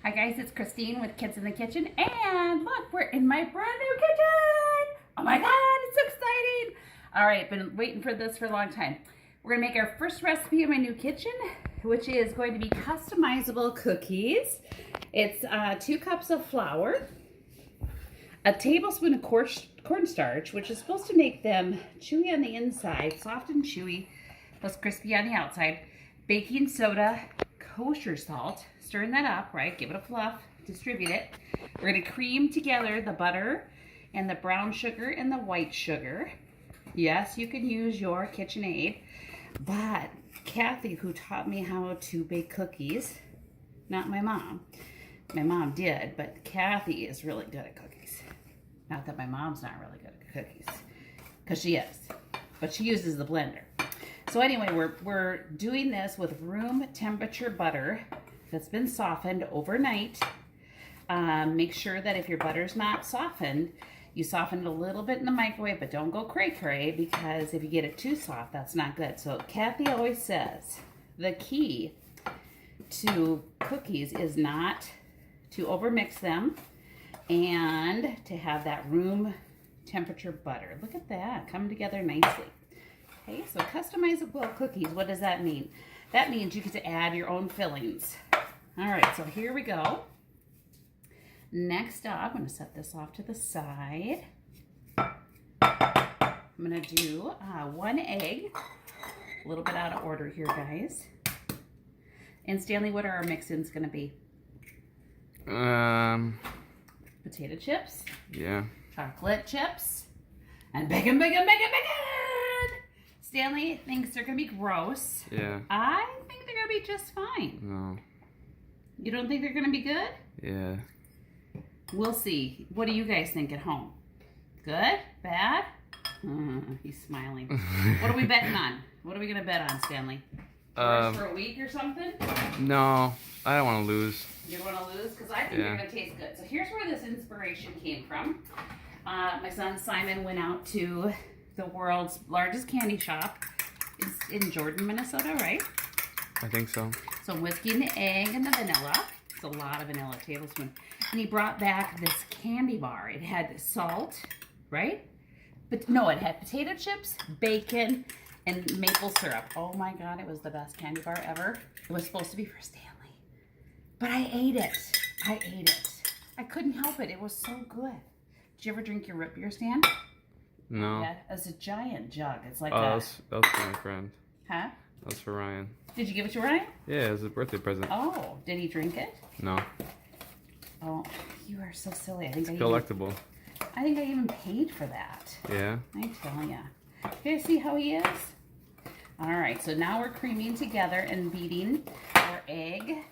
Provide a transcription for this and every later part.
Hi guys, it's Christine with Kids in the Kitchen, and look, we're in my brand new kitchen! Oh my god, it's so exciting! Alright, been waiting for this for a long time. We're gonna make our first recipe in my new kitchen, which is going to be customizable cookies. It's 2 cups of flour, a tablespoon of cornstarch, which is supposed to make them chewy on the inside, soft and chewy, plus crispy on the outside, baking soda, kosher salt, stirring that up, right? Give it a fluff, distribute it. We're gonna cream together the butter and the brown sugar and the white sugar. Yes, you can use your KitchenAid, but Kathy, who taught me how to bake cookies, not my mom did, but Kathy is really good at cookies. Not that my mom's not really good at cookies, because she is, but she uses the blender. So anyway, we're doing this with room temperature butter that's been softened overnight. Make sure that if your butter's not softened, you soften it a little bit in the microwave, but don't go cray-cray, because if you get it too soft, that's not good. So Kathy always says the key to cookies is not to overmix them and to have that room temperature butter. Look at that, come together nicely. Okay, so customizable cookies, what does that mean? That means you get to add your own fillings. All right, so here we go. Next up, I'm gonna set this off to the side. I'm gonna do 1 egg, a little bit out of order here, guys. And Stanley, what are our mix-ins gonna be? Potato chips. Yeah. Chocolate chips. And bacon, bacon, bacon, bacon! Stanley thinks they're gonna be gross. Yeah. I think they're gonna be just fine. No. You don't think they're gonna be good? Yeah. We'll see. What do you guys think at home? Good? Bad? He's smiling. What are we betting on? What are we gonna bet on, Stanley? First for a week or something? No, I don't want to lose. You don't want to lose? Because I think they're gonna taste good. So here's where this inspiration came from. My son Simon went out to the world's largest candy shop. It's in Jordan, Minnesota, right? I think so. So whiskey and the egg and the vanilla. It's a lot of vanilla, a tablespoon. And he brought back this candy bar. It had salt, right? But no, it had potato chips, bacon, and maple syrup. Oh my God, it was the best candy bar ever. It was supposed to be for Stanley. But I ate it. I ate it. I couldn't help it. It was so good. Did you ever drink your root beer, Stan? No. Yeah, it's a giant jug. It's like that was for my friend. Huh? That was for Ryan. Did you give it to Ryan? Yeah, it was a birthday present. Oh, did he drink it? No. Oh, you are so silly. I think Collectible. I think I even paid for that. Yeah. I tell ya. You guys see how he is? All right, so now we're creaming together and beating our egg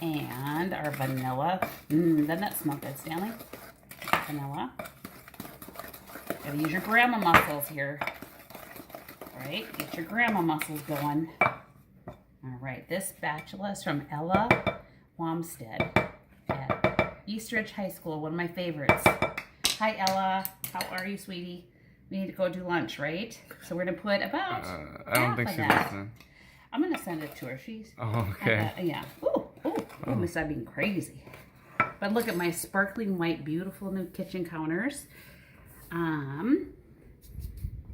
and our vanilla. Doesn't that smell good, Stanley? Vanilla. Gotta use your grandma muscles here. All right, get your grandma muscles going. All right, this spatula is from Ella Wamstead at Eastridge High School, one of my favorites. Hi, Ella. How are you, sweetie? We need to go do lunch, right? So we're gonna put about I don't think she's listening. I'm gonna send it to her. She's okay. Yeah. Ooh, I must have been crazy. But look at my sparkling white, beautiful new kitchen counters.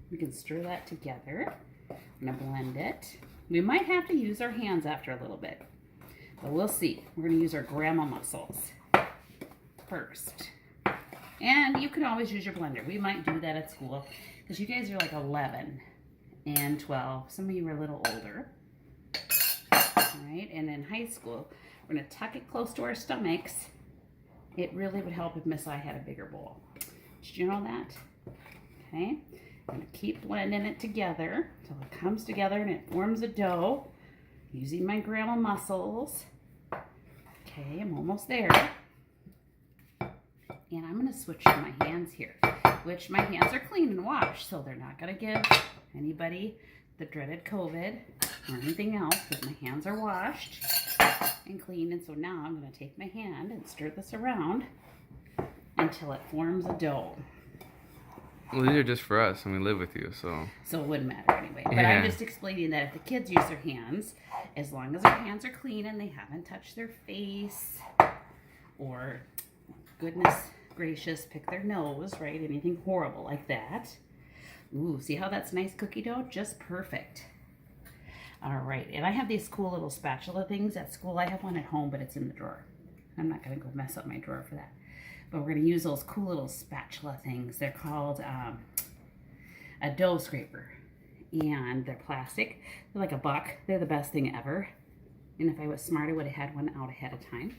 We can stir that together. I'm gonna blend it. We might have to use our hands after a little bit, but we'll see. We're gonna use our grandma muscles first. And you can always use your blender. We might do that at school because you guys are like 11 and 12. Some of you are a little older. All right, and in high school, we're gonna tuck it close to our stomachs. It really would help if Miss I had a bigger bowl. Did you know that? Okay, I'm gonna keep blending it together until it comes together and it forms a dough using my grandma muscles. Okay, I'm almost there. And I'm gonna switch to my hands here, which my hands are clean and washed, so they're not gonna give anybody the dreaded COVID or anything else, because my hands are washed and clean. And so now I'm gonna take my hand and stir this around until it forms a dough. Well, these are just for us, and we live with you, so. So it wouldn't matter anyway. But Yeah. I'm just explaining that if the kids use their hands, as long as their hands are clean and they haven't touched their face or, goodness gracious, pick their nose, right? Anything horrible like that. Ooh, see how that's nice cookie dough? Just perfect. All right, and I have these cool little spatula things at school. I have one at home, but it's in the drawer. I'm not gonna go mess up my drawer for that. But we're gonna use those cool little spatula things. They're called a dough scraper. And they're plastic. They're like $1. They're the best thing ever. And if I was smart, I would have had one out ahead of time.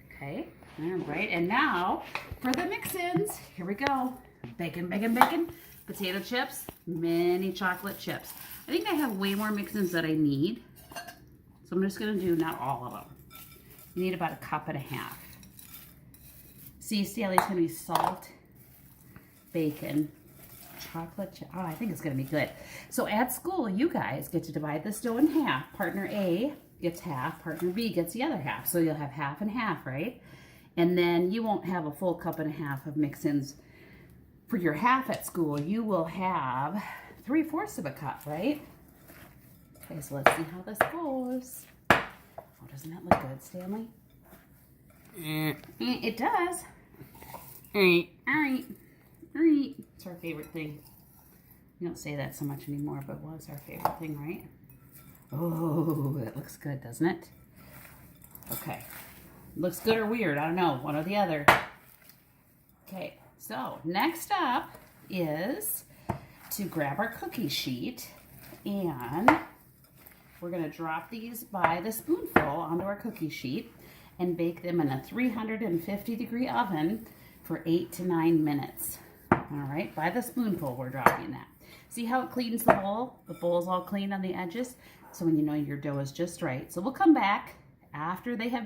Okay, all right, and now for the mix-ins. Here we go. Bacon, bacon, bacon. Potato chips, mini chocolate chips. I think I have way more mix-ins that I need. So I'm just gonna do not all of them. You need about 1.5 cups. See, Stanley's gonna be salt, bacon, chocolate chip. Oh, I think it's gonna be good. So at school, you guys get to divide this dough in half. Partner A gets half, partner B gets the other half. So you'll have half and half, right? And then you won't have a full 1.5 cups of mix-ins for your half at school. You will have 3/4 of a cup, right? Okay, so let's see how this goes. Oh, doesn't that look good, Stanley? It does. All right. It's our favorite thing. You don't say that so much anymore, but it was our favorite thing, right? Oh, it looks good, doesn't it? Okay. Looks good or weird, I don't know, one or the other. Okay, so next up is to grab our cookie sheet, and we're gonna drop these by the spoonful onto our cookie sheet and bake them in a 350-degree oven for 8 to 9 minutes. All right, by the spoonful we're dropping that. See how it cleans the bowl? The bowl's all clean on the edges, so when you know your dough is just right. So we'll come back after they have